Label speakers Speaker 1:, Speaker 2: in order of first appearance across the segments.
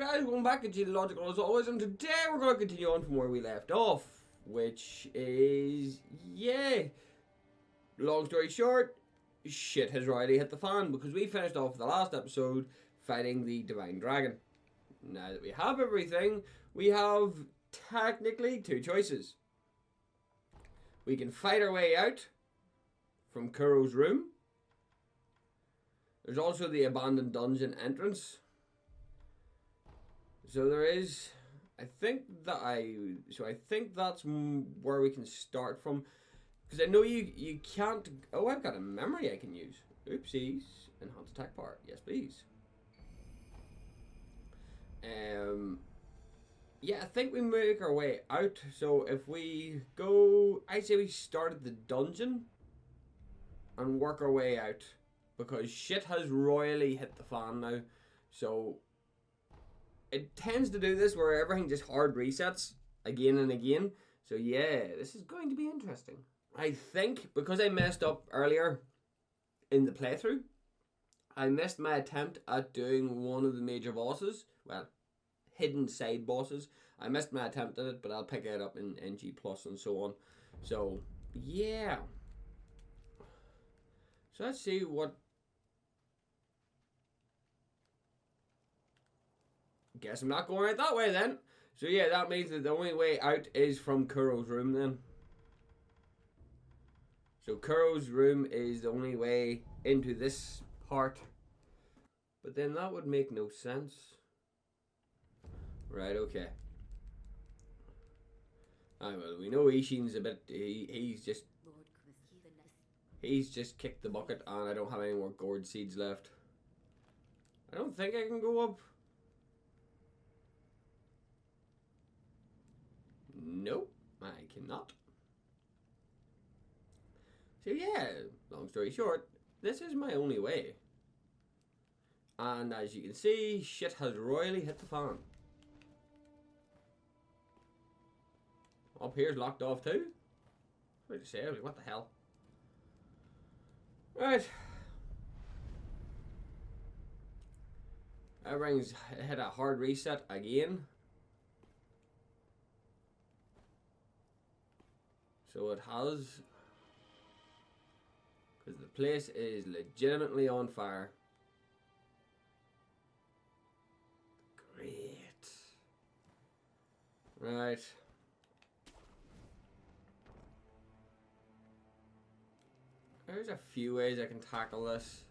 Speaker 1: guys, welcome back to Geological as always, and today we're going to continue on from where we left off, which is, yeah, long story short, shit has already hit the fan, because we finished off the last episode fighting the Divine Dragon. Now that we have everything, we have technically two choices. We can fight our way out from Kuro's room. There's also the abandoned dungeon entrance. So there is, I think that's where we can start from. Because I know you can't, oh, I've got a memory I can use. Oopsies. Enhanced attack power. Yes, please. Yeah, I think we make our way out. So if we go, I say we start at the dungeon and work our way out. Because shit has royally hit the fan now. So it tends to do this where everything just hard resets again and again. So yeah, this is going to be interesting. I think because I messed up earlier in the playthrough, I missed my attempt at doing one of the major bosses. Well, hidden side bosses. I missed my attempt at it, but I'll pick it up in NG Plus and so on. So yeah. So let's see what. Guess I'm not going out that way then. So yeah, that means that the only way out is from Kuro's room then. So Kuro's room is the only way into this part. But then that would make no sense. Right, okay. Well, we know Ishin's a bit, he's just kicked the bucket and I don't have any more gourd seeds left. I don't think I can go up. Nope, I cannot. So yeah, long story short, this is my only way. And as you can see, shit has royally hit the fan. Up here's locked off too? What did you say? What the hell? Right. Everything's hit a hard reset again. So it has, because the place is legitimately on fire. Great. Right. There's a few ways I can tackle this.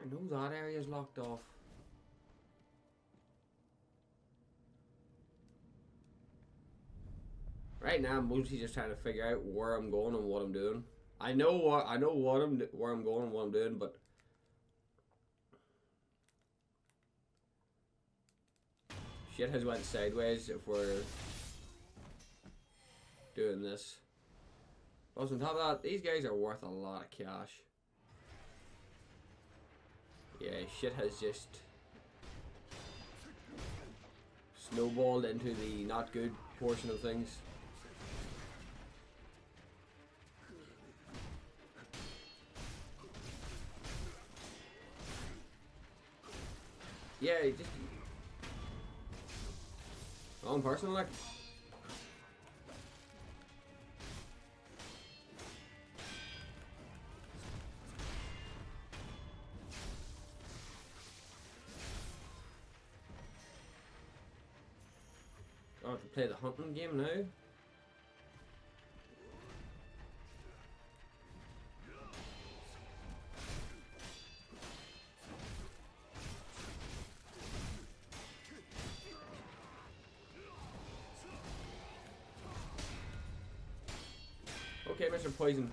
Speaker 1: I know that area's locked off. Right now, I'm mostly just trying to figure out where I'm going and what I'm doing. I know where I'm going and what I'm doing, but shit has went sideways if we're doing this. Plus, on top of that, these guys are worth a lot of cash. Yeah, shit has just snowballed into the not good portion of things. Yeah, just wrong person, like. I have to play the hunting game now. Okay, Mr. Poison.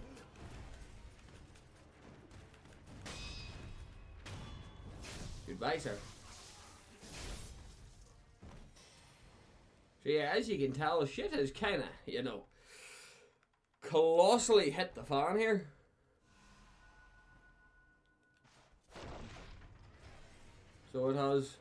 Speaker 1: Goodbye, sir. So yeah, as you can tell, shit has kinda, colossally hit the fan here. So it has.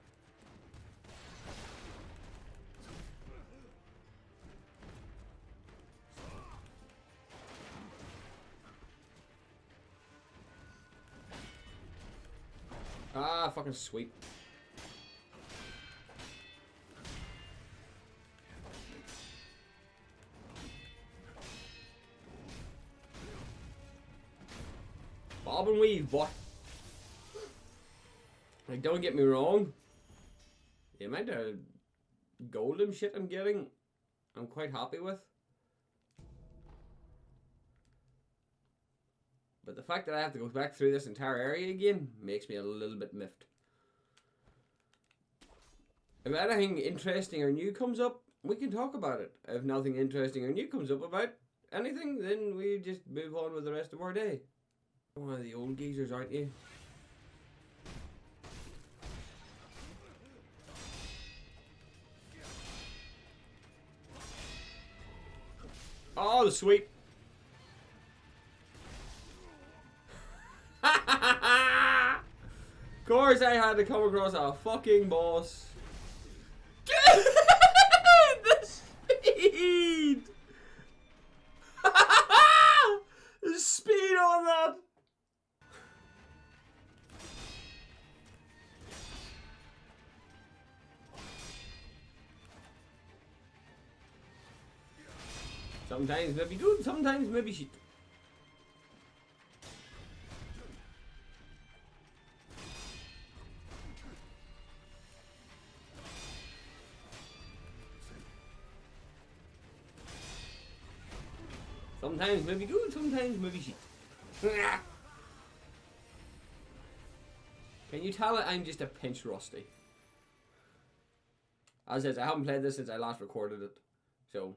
Speaker 1: Ah, fucking sweet. Bob and weave, boy. Like, don't get me wrong. The amount of golden shit I'm getting, I'm quite happy with. But the fact that I have to go back through this entire area again makes me a little bit miffed. If anything interesting or new comes up, we can talk about it. If nothing interesting or new comes up about anything, then we just move on with the rest of our day. One of the old geezers, aren't you? Oh, the sweep. Of course I had to come across a fucking boss. The speed! The speed on that! Sometimes maybe good, sometimes maybe shit. Sometimes maybe good, sometimes maybe shit. Can you tell that I'm just a pinch rusty? As is, I haven't played this since I last recorded it, so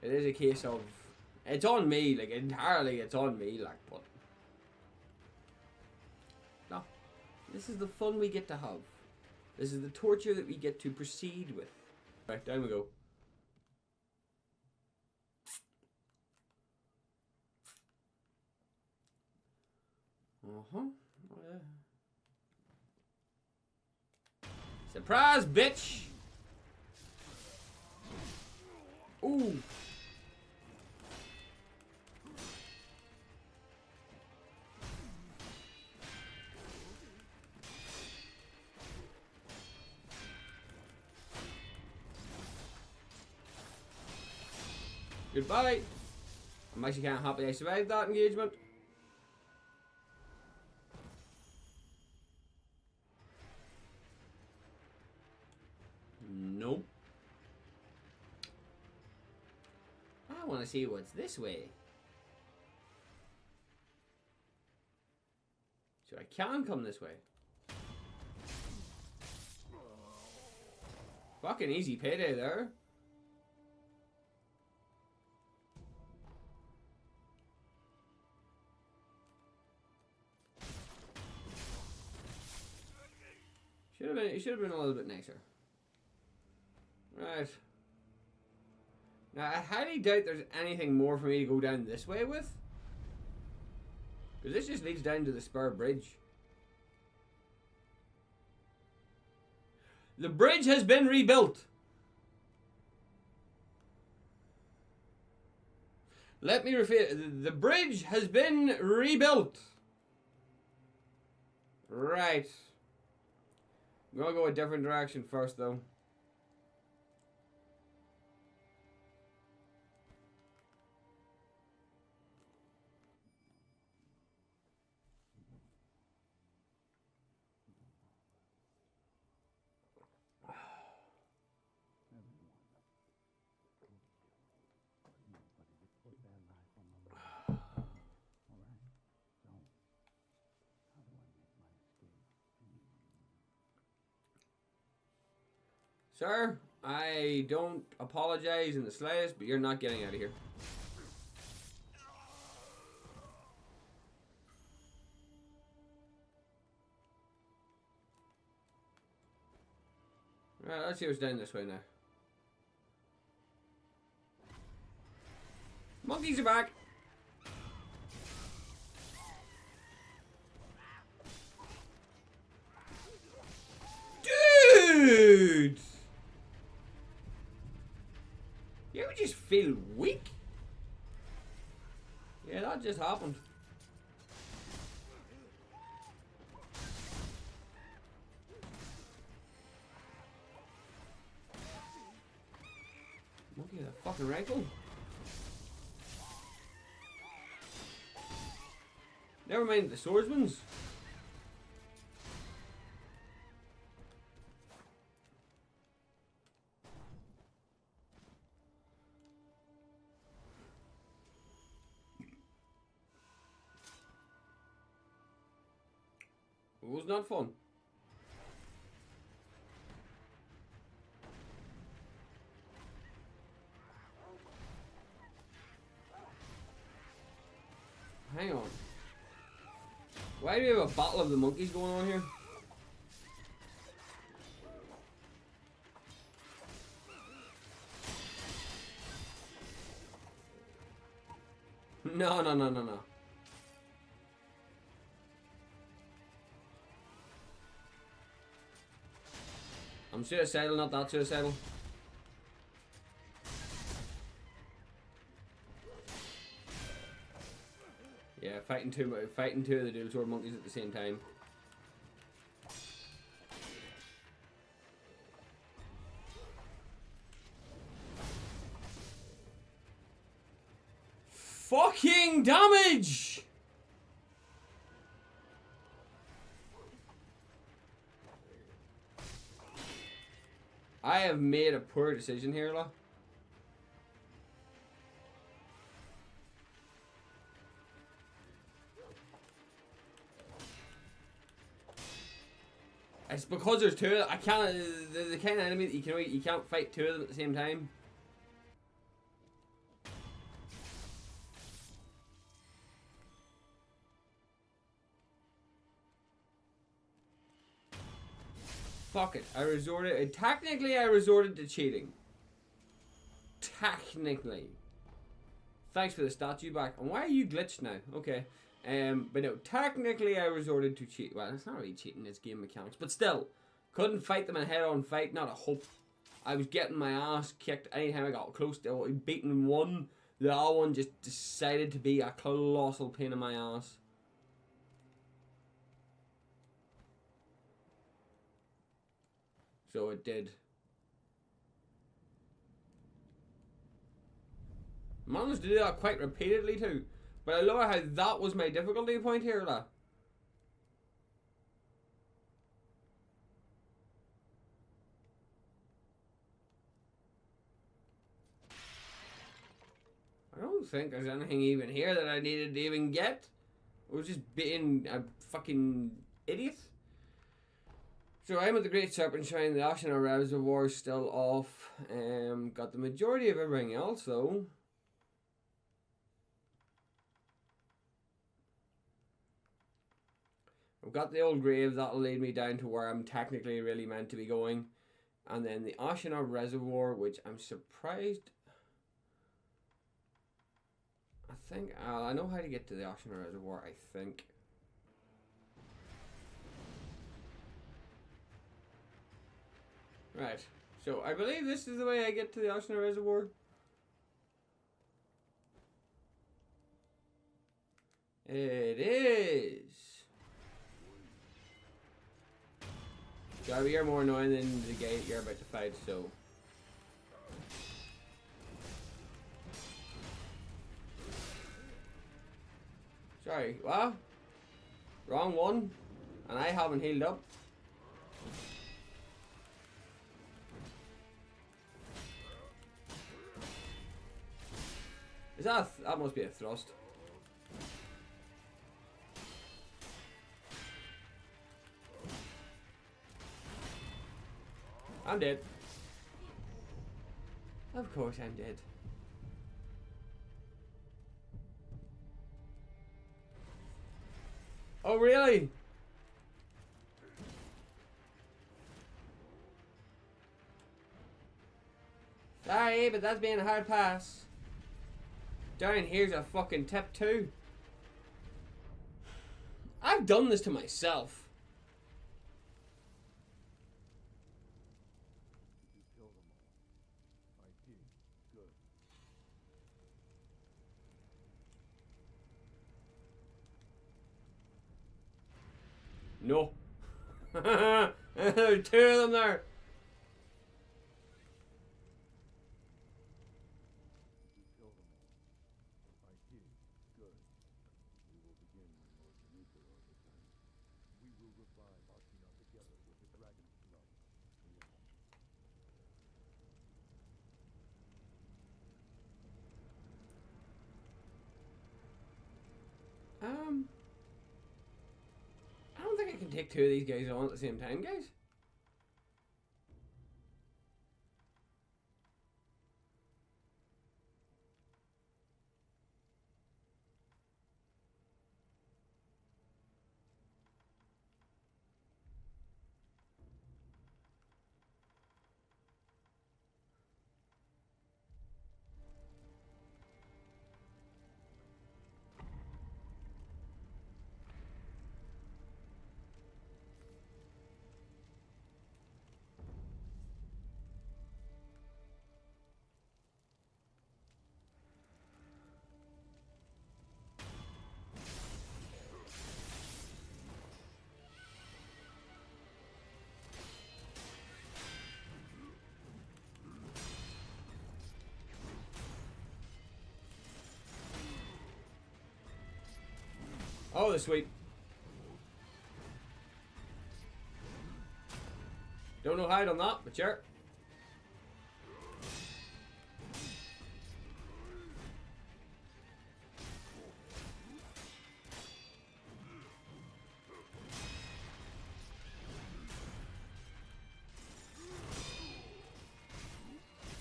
Speaker 1: it is a case of it's on me, like entirely it's on me, like, but no, this is the fun we get to have. This is the torture that we get to proceed with. Right, down we go. Uh-huh. Oh, yeah. Surprise, bitch! Ooh. Goodbye. I'm actually kind of happy I survived that engagement. Nope. I want to see what's this way. So I can come this way. Fucking easy payday there. It should have been a little bit nicer. Right. Now, I highly doubt there's anything more for me to go down this way with. Because this just leads down to the spur bridge. The bridge has been rebuilt. Let me repeat. The bridge has been rebuilt. Right. I'm going to go a different direction first, though. Sir, I don't apologize in the slightest, but you're not getting out of here. Right, let's see what's down this way now. Monkeys are back! Dude! You ever just feel weak? Yeah, that just happened. fucking rifle. Never mind the swordsman's. It was not fun. Hang on. Why do we have a battle of the monkeys going on here? No, no, no, no, no. I'm suicidal, not that suicidal. Yeah, fighting two of the dual sword monkeys at the same time. Fucking damage! I have made a poor decision here, la. It's because there's two. I can't. The kind of enemy that you can't fight two of them at the same time. Fuck it. Technically, I resorted to cheating. Technically. Thanks for the statue back. And why are you glitched now? Okay. But no, technically I resorted to cheat. Well, it's not really cheating, it's game mechanics. But still, couldn't fight them in a head-on fight, not a hope. I was getting my ass kicked anytime I got close to beating one. The other one just decided to be a colossal pain in my ass. So it did. Managed to do that quite repeatedly too. But I love how that was my difficulty point here, la. I don't think there's anything even here that I needed to even get. I was just being a fucking idiot. So I'm at the Great Serpent Shrine. The Ashen Reservoir is still off. Got the majority of everything else though. I've got the old grave, that'll lead me down to where I'm technically really meant to be going. And then the Ashina Reservoir, which I'm surprised... I think... I know how to get to the Ashina Reservoir, I think. Right. So, I believe this is the way I get to the Ashina Reservoir. It is. So you're more annoying than the guy you're about to fight, so... Sorry, what? Wrong one? And I haven't healed up? Is that that must be a thrust. I'm dead. Of course I'm dead. Oh really? Sorry, but that's being a hard pass. Down here's a fucking tip too. I've done this to myself. No. There are two of them there. I don't think I can take two of these guys on at the same time, guys. Oh, the sweet. Don't know how on that, but sure.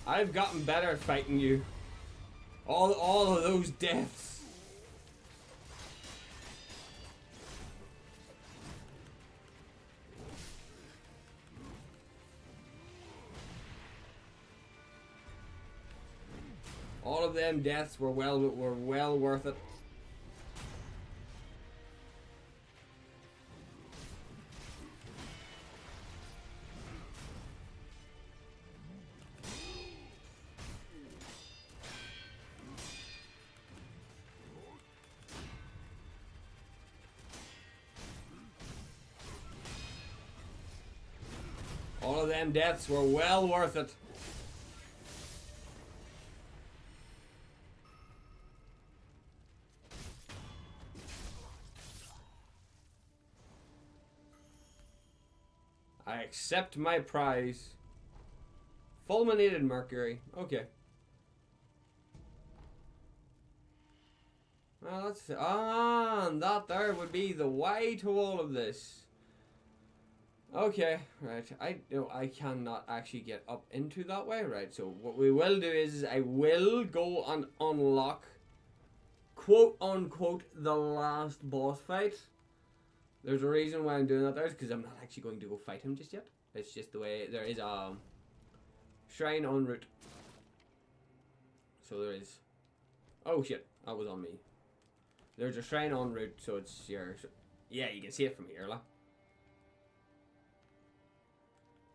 Speaker 1: I've gotten better at fighting you. All of those deaths. All of them deaths were well worth it. All of them deaths were well worth it. I accept my prize. Fulminated mercury. Okay. Well, let's see. And that there would be the way to all of this. Okay, right. I cannot actually get up into that way, right? So what we will do is I will go and unlock, quote unquote, the last boss fight. There's a reason why I'm doing that there, is because I'm not actually going to go fight him just yet. It's just the way there is a shrine en route. So there is. Oh shit, that was on me. There's a shrine en route, so it's your. Yeah, you can see it from here, like.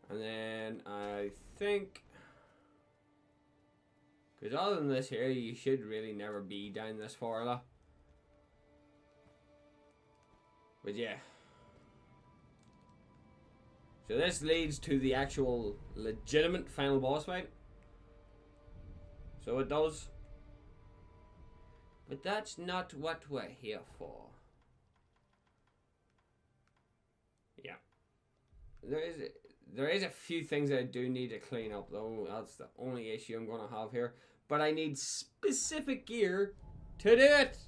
Speaker 1: And then I think, because other than this here, you should really never be down this far, like. But yeah. So this leads to the actual legitimate final boss fight. So it does. But that's not what we're here for. Yeah. There is a few things that I do need to clean up though. That's the only issue I'm going to have here. But I need specific gear to do it.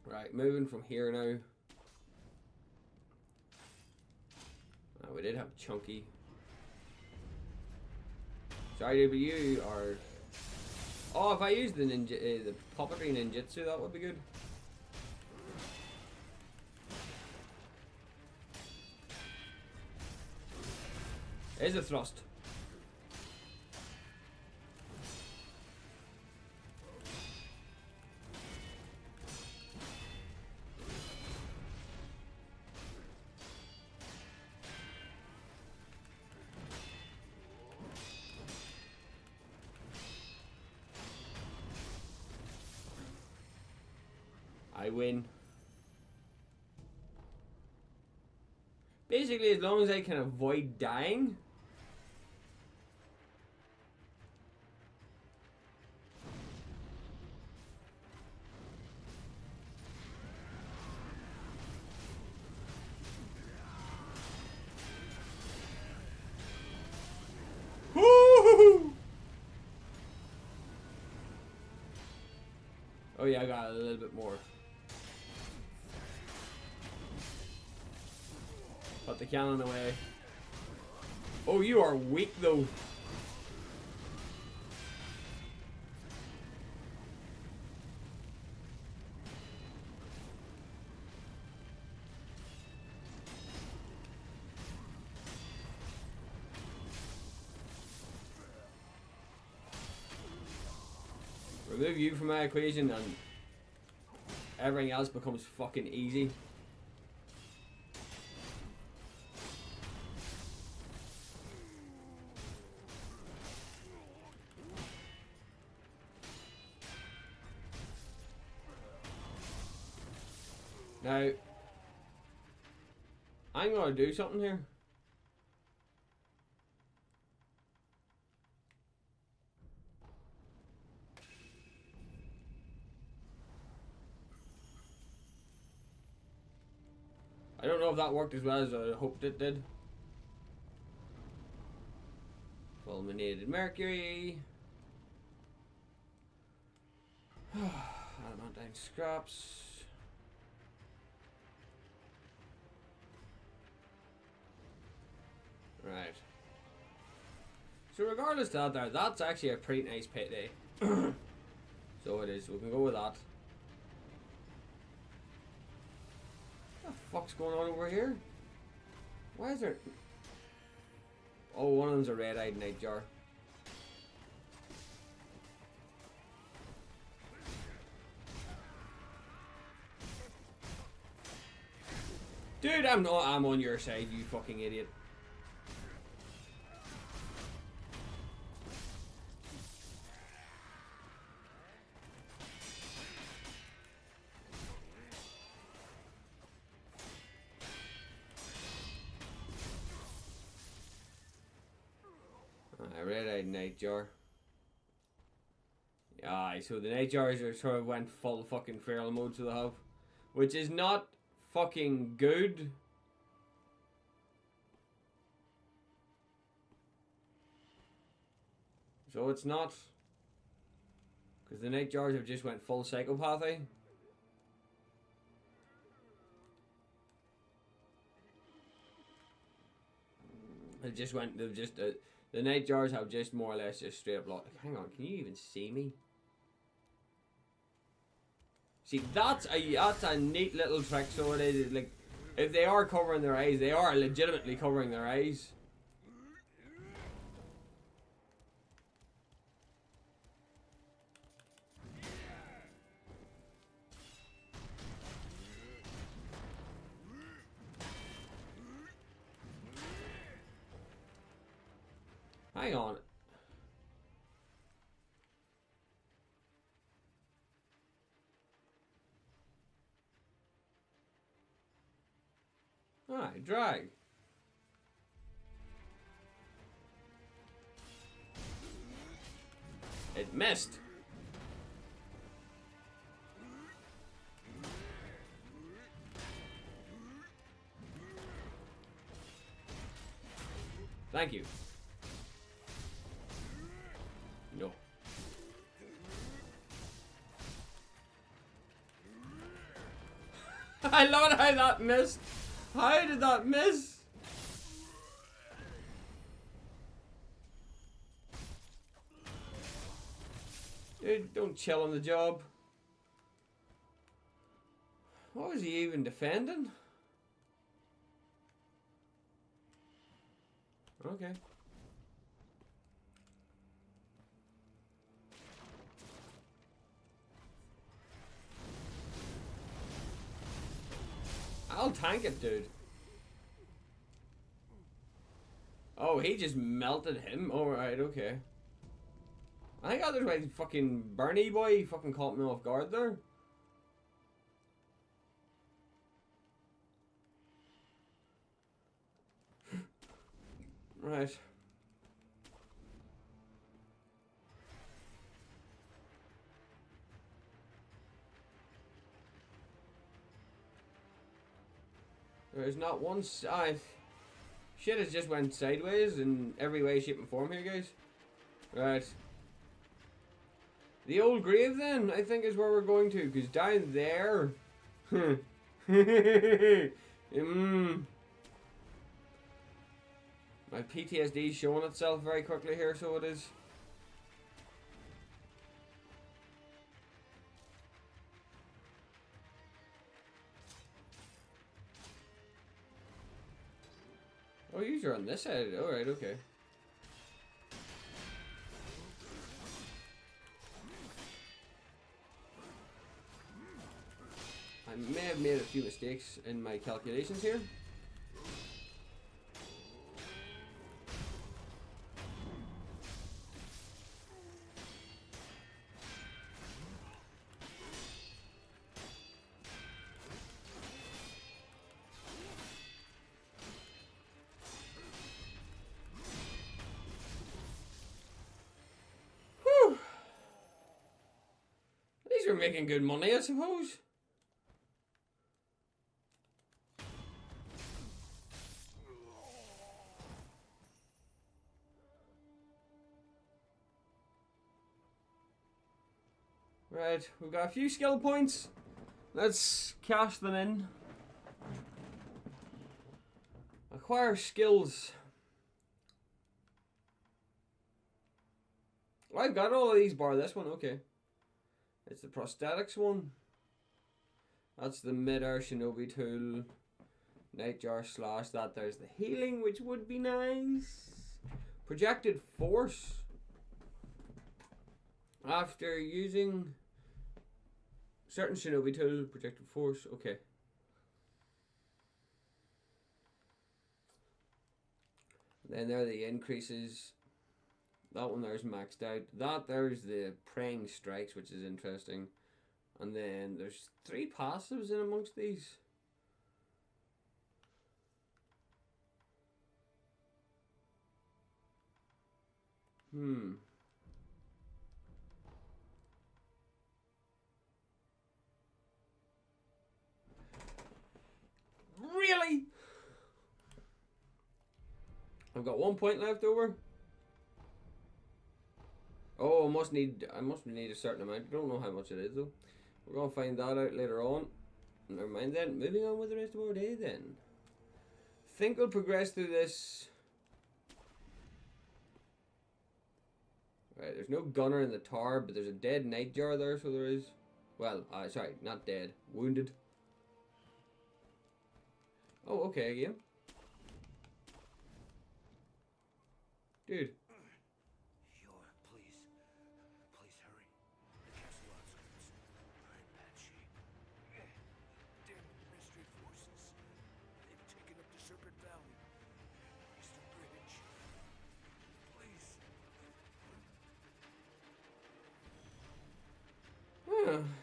Speaker 1: Right, moving from here now. We did have Chunky. Sorry, but you are. Oh, if I use the ninja, the puppetry ninjutsu, that would be good. There's a thrust. I win. Basically, as long as I can avoid dying. yeah, I got a little bit more. Put the cannon away. Oh, you are weak though. Remove you from my equation and everything else becomes fucking easy. Now, I'm gonna do something here. I don't know if that worked as well as I hoped it did. Fulminated mercury. Adamantine scraps. Right. So regardless of that, that's actually a pretty nice payday. So it is. We can go with that. What the fuck's going on over here? Why is there... Oh, one of them's a red-eyed nightjar. Dude, I'm on your side, you fucking idiot. Red-eyed nightjar. Aye, so the nightjars are sort of went full fucking feral mode, so they have, which is not fucking good. So it's not, because the nightjars have just went full psychopathy. They've just the night jars have just more or less just straight up locked. Hang on, can you even see me? See, that's a neat little trick. So it is, like, if they are covering their eyes, they are legitimately covering their eyes. Hang on. Alright, drag. It missed. Thank you. No. I love how that missed. How did that miss? Dude, don't chill on the job. What was he even defending? Okay. I'll tank it, dude. Oh, he just melted him? Alright, okay. I think otherwise fucking Bernie boy fucking caught me off guard there. Right. There's not one side. Shit has just went sideways in every way, shape, and form here, guys. Right. The old grave then, I think, is where we're going to, because down there... My PTSD is showing itself very quickly here, so it is. Oh, you're on this side. Alright, okay. I may have made a few mistakes in my calculations here. Whew. These are making good money, I suppose. Right, we've got a few skill points. Let's cash them in. Acquire skills. Oh, I've got all of these bar this one, okay. It's the prosthetics one. That's the mid-air shinobi tool. Nightjar slash. That there's the healing, which would be nice. Projected force. After using certain shinobi tool, projected force. Okay. Then there are the increases. That one there's maxed out. That there's the praying strikes, which is interesting. And then there's 3 passives in amongst these. Really? I've got 1 point left over. Oh, I must need a certain amount. I don't know how much it is though. We're gonna find that out later on. Never mind then. Moving on with the rest of our day then. Think we'll progress through this. Right, there's no gunner in the tower, but there's a dead nightjar there, so there is. Well, sorry, not dead. Wounded. Oh, okay, again. Dude.
Speaker 2: Please hurry. The castle outskirts are in bad shape. Damn Ministry forces. They've taken up the Serpent Valley. Eastern Bridge. Please.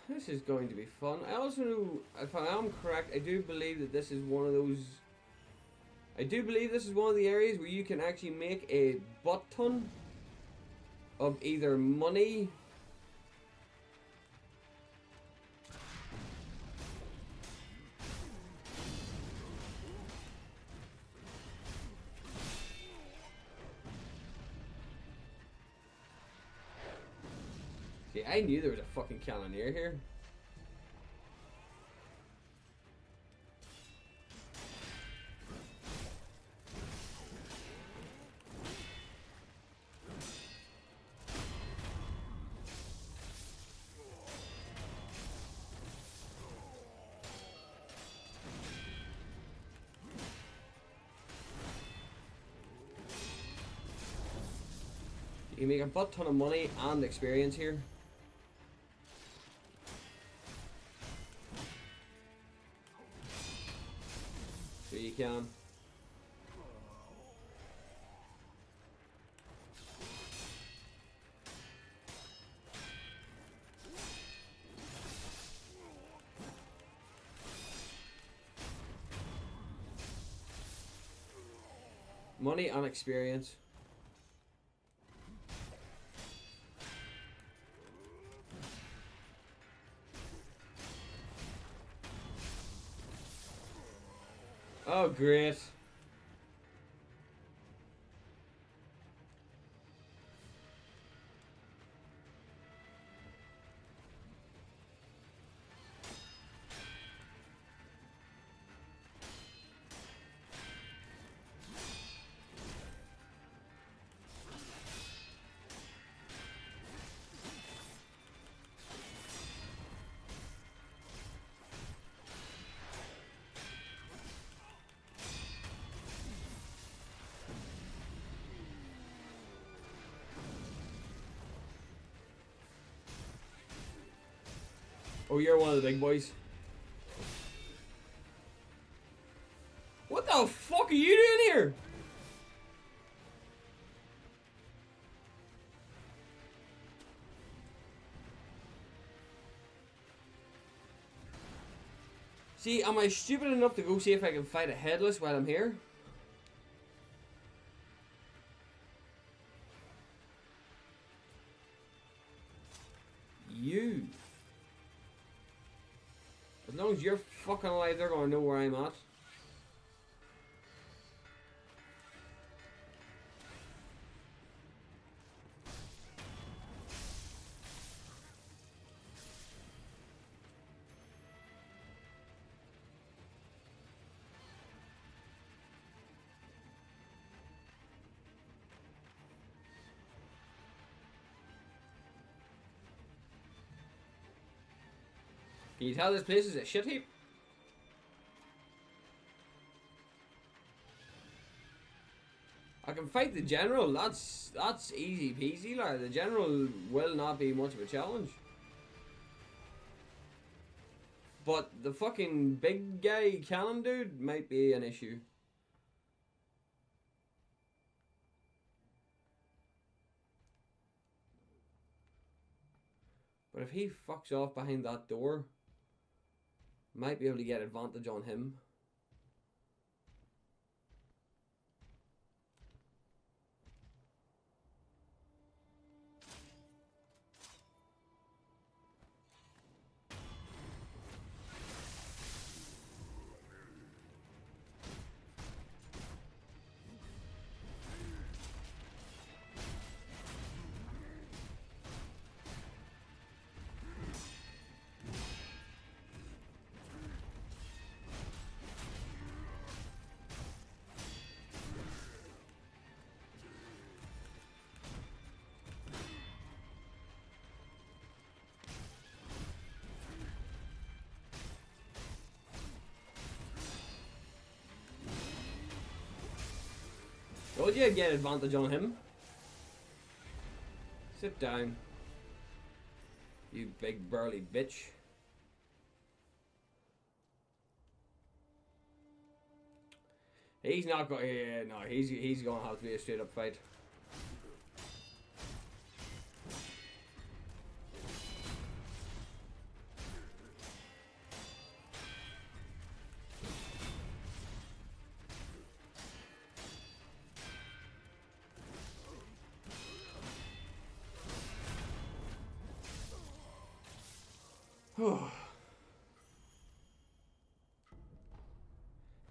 Speaker 1: This is going to be fun. I also know, if I am correct, I do believe that this is one of those... I do believe this is one of the areas where you can actually make a butt ton of either money... See, I knew there was a fucking cannoneer here. You can make a butt ton of money and experience here. So you can. Money and experience. Oh, great. Oh, you're one of the big boys. What the fuck are you doing here? See, am I stupid enough to go see if I can fight a headless while I'm here? You. As long as you're fucking alive, they're gonna know where I'm at. Can you tell this place is a shit heap? I can fight the general. That's easy peasy. Like the general will not be much of a challenge. But the fucking big guy cannon dude might be an issue. But if he fucks off behind that door, might be able to get advantage on him. Told you I'd get advantage on him. Sit down. You big burly bitch. He's not going. Yeah, no, he's going to have to be a straight up fight.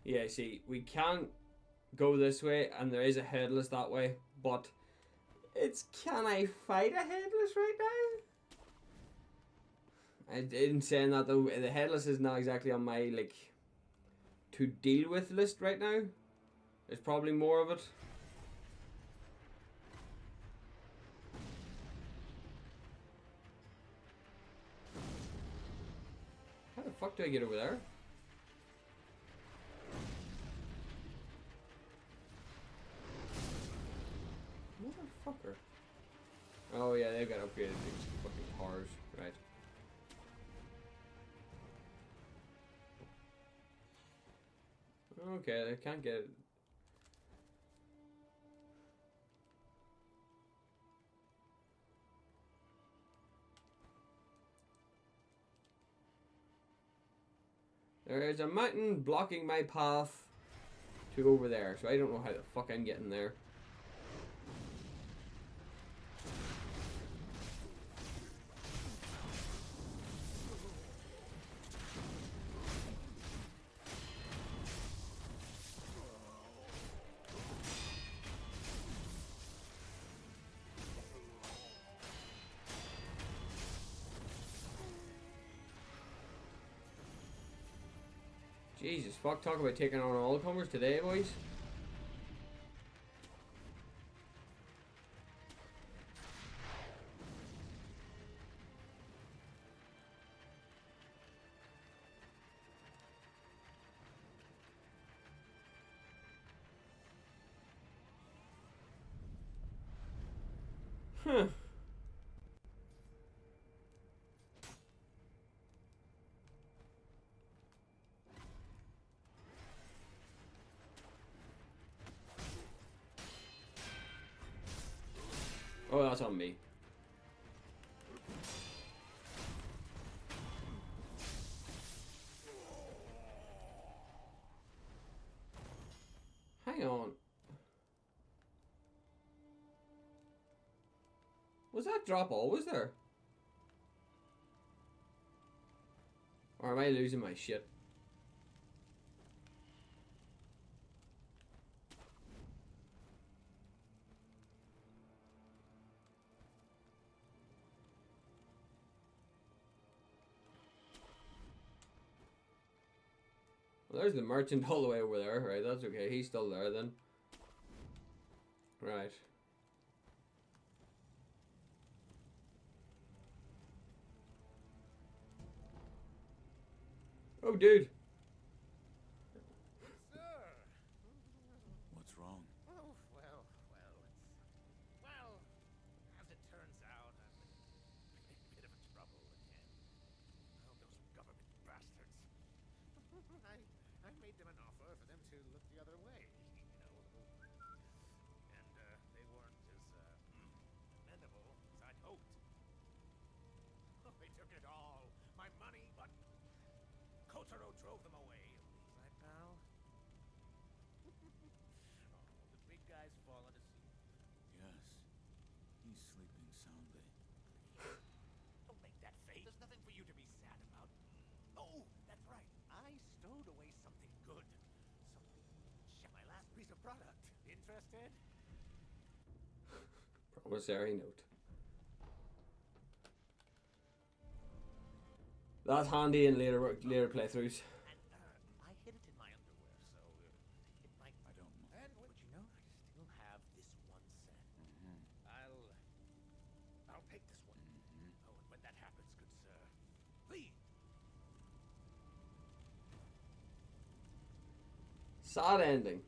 Speaker 1: Yeah, see, we can't go this way, and there is a headless that way, but it's can I fight a headless right now? In saying that though, the headless is not exactly on my like to deal with list right now. There's probably more of it. How the fuck do I get over there? Motherfucker. Oh yeah, they've got upgraded things to fucking cars, right. Okay, I can't get it. There is a mountain blocking my path to over there, so I don't know how the fuck I'm getting there. Jesus fuck, talk about taking on all comers today, boys. Huh. that's on me. Hang on. Was that drop always there? Or am I losing my shit? Well, there's the merchant all the way over there. Right, that's okay. He's still there then. Right. Oh, dude.
Speaker 2: Sir!
Speaker 3: What's wrong?
Speaker 2: Oh, well, as it turns out, I'm in a bit of a trouble again. Oh, those government bastards. I made them an offer for them to look the other way, you know. And, they weren't as, amenable as I'd hoped. Oh, they took it all. My money, but Kotaro drove them away. Right, pal? Oh, the big guy's fallen asleep.
Speaker 3: Yes. He's sleeping soundly.
Speaker 2: Don't make that face. There's nothing for you to be sad about. Oh, that's right. I stowed away something good. My last piece of product. Interested?
Speaker 1: Promissory note. That's handy in later playthroughs.
Speaker 2: And, I hid it in my underwear, so it might...
Speaker 3: I don't know.
Speaker 2: And but you know, I still have this one set. I'll take this one. Oh, and when that happens, good sir, leave.
Speaker 1: Sad ending.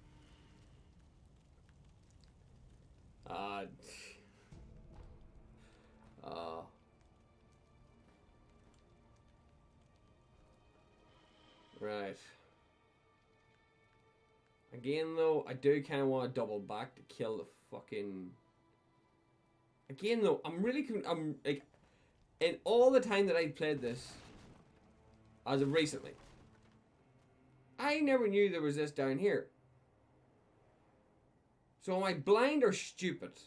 Speaker 1: Right. Again, though, I do kind of want to double back to kill the fucking... Again, though, I'm like... In all the time that I played this, as of recently, I never knew there was this down here. So am I blind or stupid?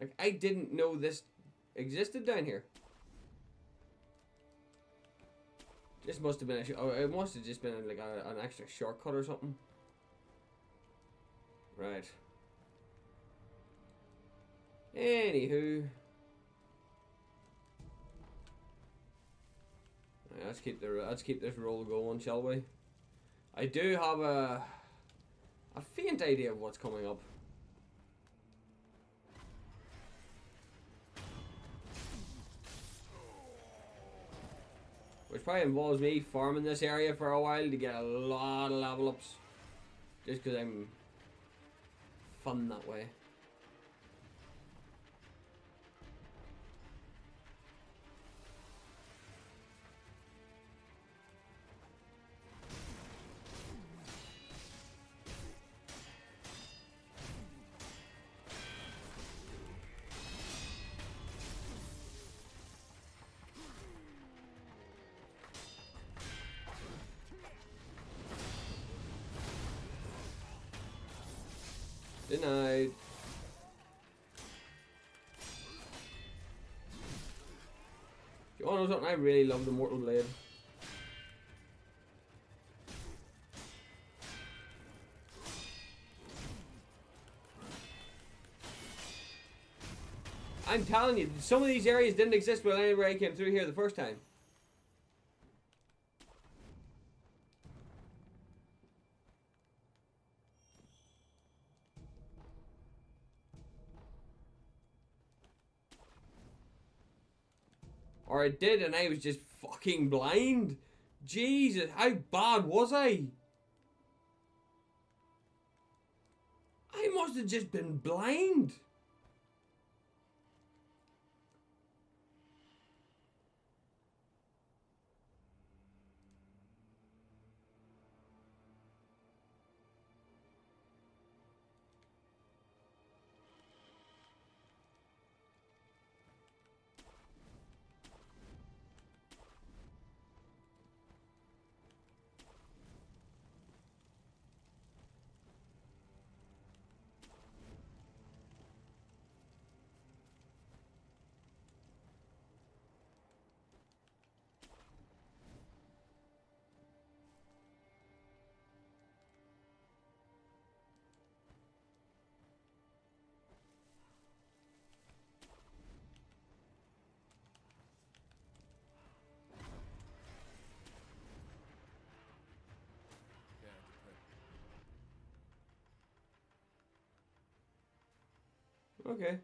Speaker 1: Like, I didn't know this existed down here. This must have been it must have just been like an extra shortcut or something. Right. Anywho. Right, let's keep this roll going, shall we? I do have a faint idea of what's coming up. Which probably involves me farming this area for a while to get a lot of level ups. Just because I'm fun that way. Denied. You wanna know something? I really love the Mortal Blade. I'm telling you, some of these areas didn't exist when I came through here the first time. Or it did and I was just fucking blind. Jesus, how bad was I? I must have just been blind. Okay.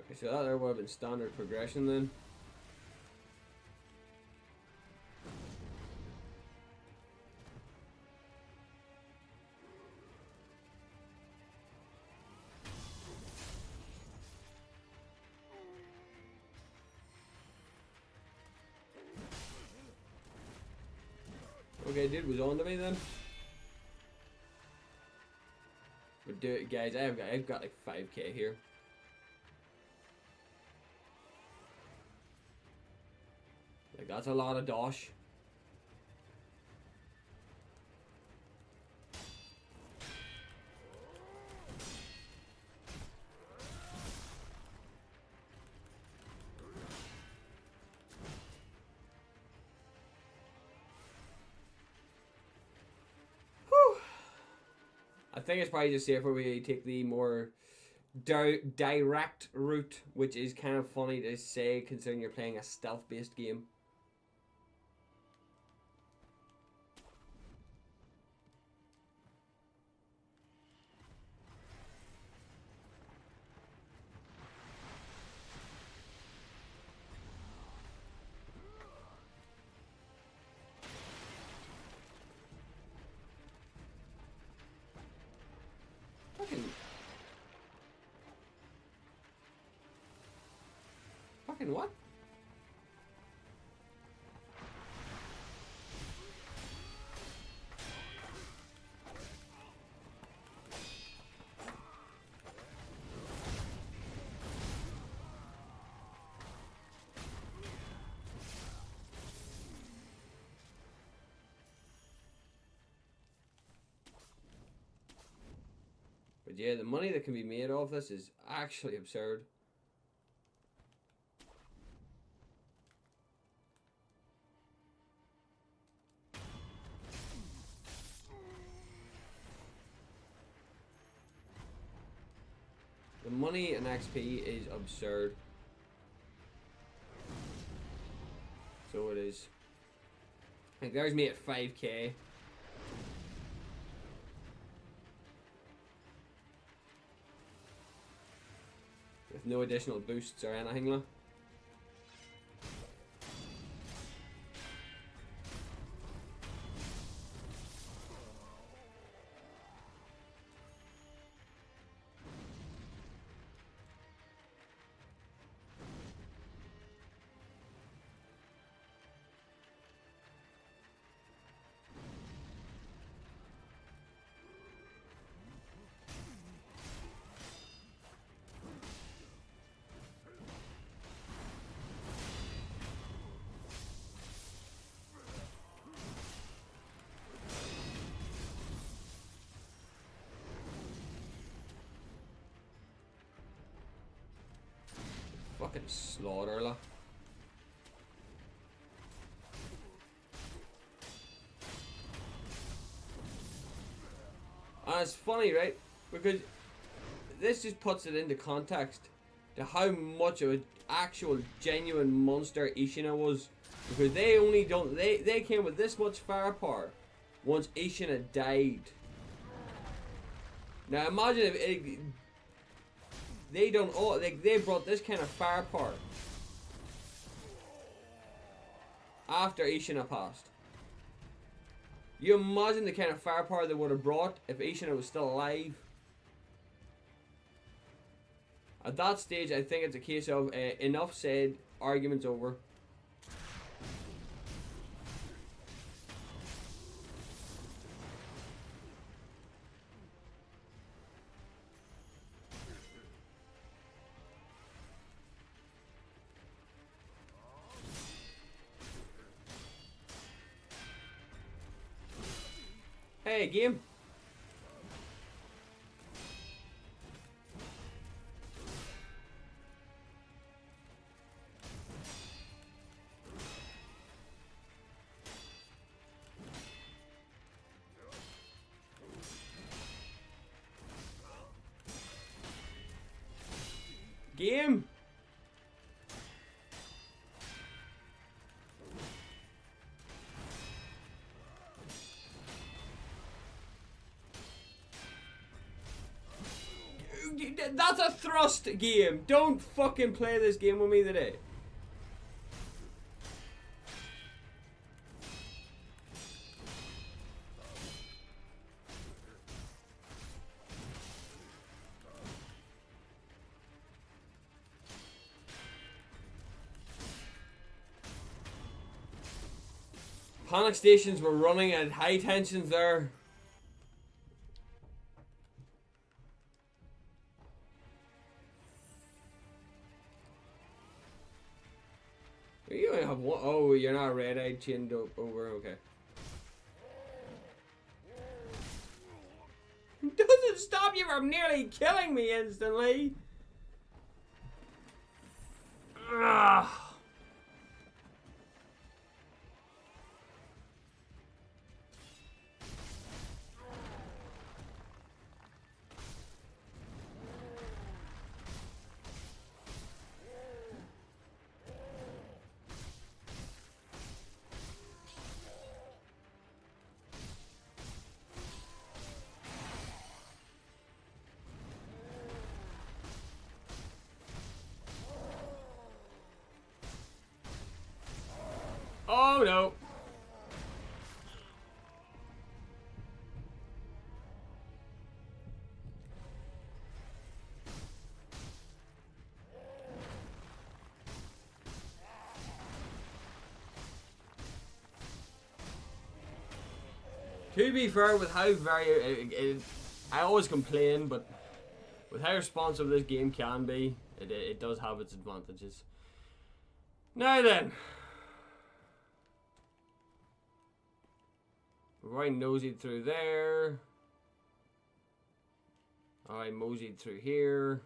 Speaker 1: Okay, so that there would have been standard progression then. Okay, dude was on to me then. But do it, guys. I've got like 5k here. Like that's a lot of dosh. Whew. I think it's probably just safer we take the more direct route, which is kind of funny to say considering you're playing a stealth-based game. Fucking what? But yeah, the money that can be made off this is actually absurd. The money and XP is absurd. So it is. Like there's me at 5k. With no additional boosts or anything like. Fucking slaughter la. And it's funny, right? Because this just puts it into context to how much of an actual genuine monster Ishina was. Because they only don't they came with this much firepower once Ishina died. Now imagine if they don't all like they brought this kind of firepower after Ishina passed. You imagine the kind of firepower they would have brought if Ishina was still alive. At that stage, I think it's a case of enough said, arguments over. Hey, game. Game. That's a thrust game. Don't fucking play this game with me today. Panic stations were running at high tensions there. You only have one. Oh, you're not red-eyed chained over. Okay. Doesn't stop you from nearly killing me instantly. Ugh. Oh no. To be fair, with how very... I always complain, but with how responsive this game can be, it does have its advantages. Now then. We've already nosed through there. Alright, moseyed through here.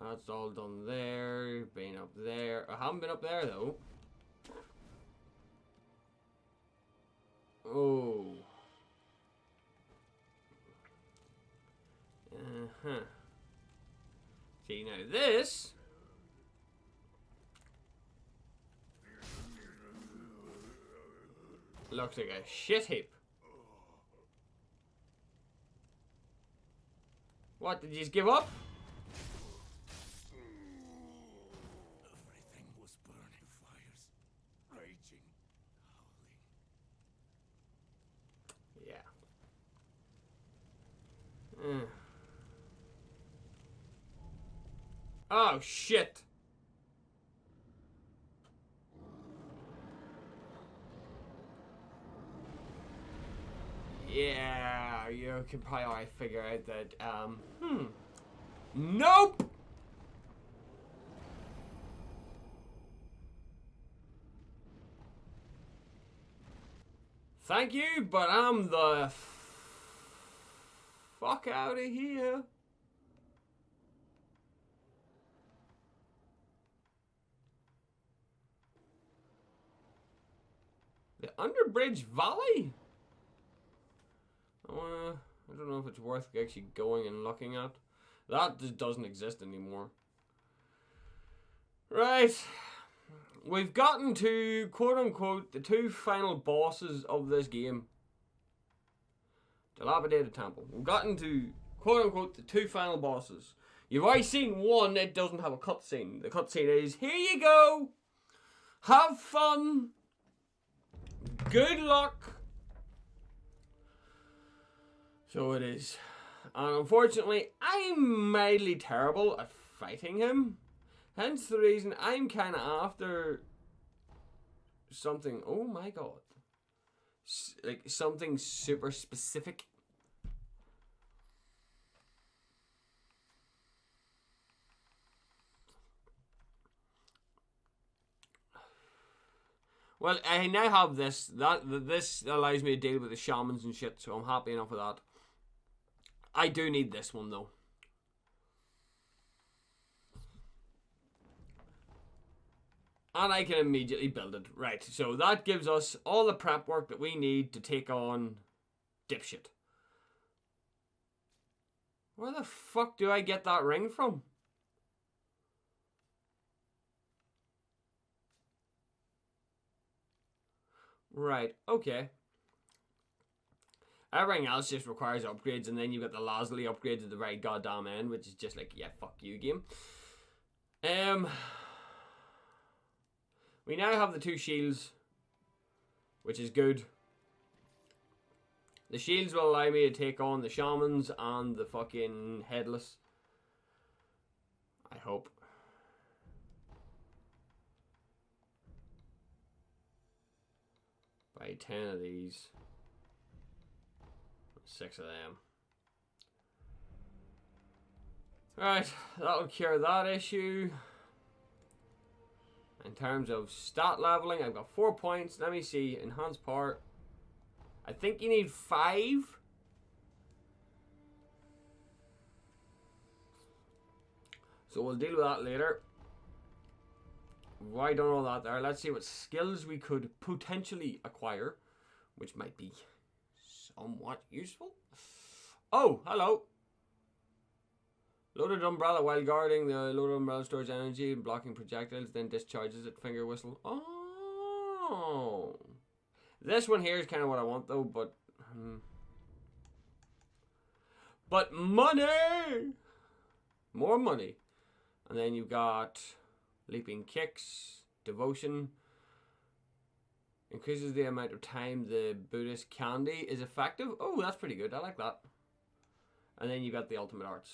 Speaker 1: That's all done there. Been up there. I haven't been up there though. Oh. Uh-huh. See, now this... looks like a shit heap. What, did you just give up?
Speaker 3: Everything was burning fires, raging, howling.
Speaker 1: Yeah. Oh, shit. Yeah, you can probably already figure out that, Nope! Thank you, but I'm the fuck out of here. The Underbridge Valley? I don't know if it's worth actually going and looking at. That just doesn't exist anymore. Right. We've gotten to, quote-unquote, the two final bosses of this game. Dilapidated Temple. We've gotten to, quote-unquote, the two final bosses. You've already seen one, it doesn't have a cutscene. The cutscene is, here you go! Have fun! Good luck! So it is. And unfortunately, I'm mildly terrible at fighting him. Hence the reason I'm kind of after something, oh my god. Like something super specific. Well, I now have this. This allows me to deal with the shamans and shit, so I'm happy enough with that. I do need this one though. And I can immediately build it. Right, so that gives us all the prep work that we need to take on Dipshit. Where the fuck do I get that ring from? Right, okay. Everything else just requires upgrades, and then you got the Lasley upgrades at the very goddamn end, which is just like, yeah, fuck you, game. We now have the 2 shields, which is good. The shields will allow me to take on the shamans and the fucking headless. I hope. Buy 10 of these. 6 of them. Right, that'll cure that issue. In terms of stat leveling, I've got 4 points. Let me see. Enhanced power. I think you need 5. So we'll deal with that later. Why don't all that there? Let's see what skills we could potentially acquire, which might be somewhat useful. Oh, hello. Loaded umbrella while guarding. The loaded umbrella stores energy and blocking projectiles, then discharges it. Finger whistle. Oh. This one here is kind of what I want though, but money! More money. And then you've got leaping kicks, devotion. Increases the amount of time the Buddhist candy is effective. Oh, that's pretty good. I like that. And then you got the ultimate arts.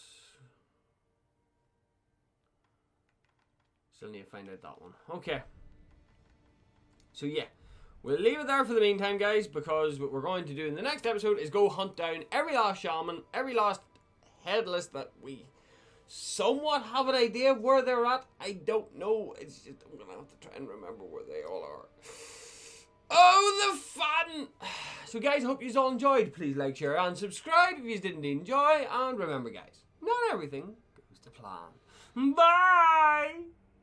Speaker 1: Still need to find out that one. Okay. So yeah. We'll leave it there for the meantime, guys, because what we're going to do in the next episode is go hunt down every last shaman, every last headless that we somewhat have an idea of where they're at. I don't know. It's just, I'm going to have to try and remember where they all are. Oh, the fun! So, guys, I hope you all enjoyed. Please like, share, and subscribe if you didn't enjoy. And remember, guys, not everything goes to plan. Bye!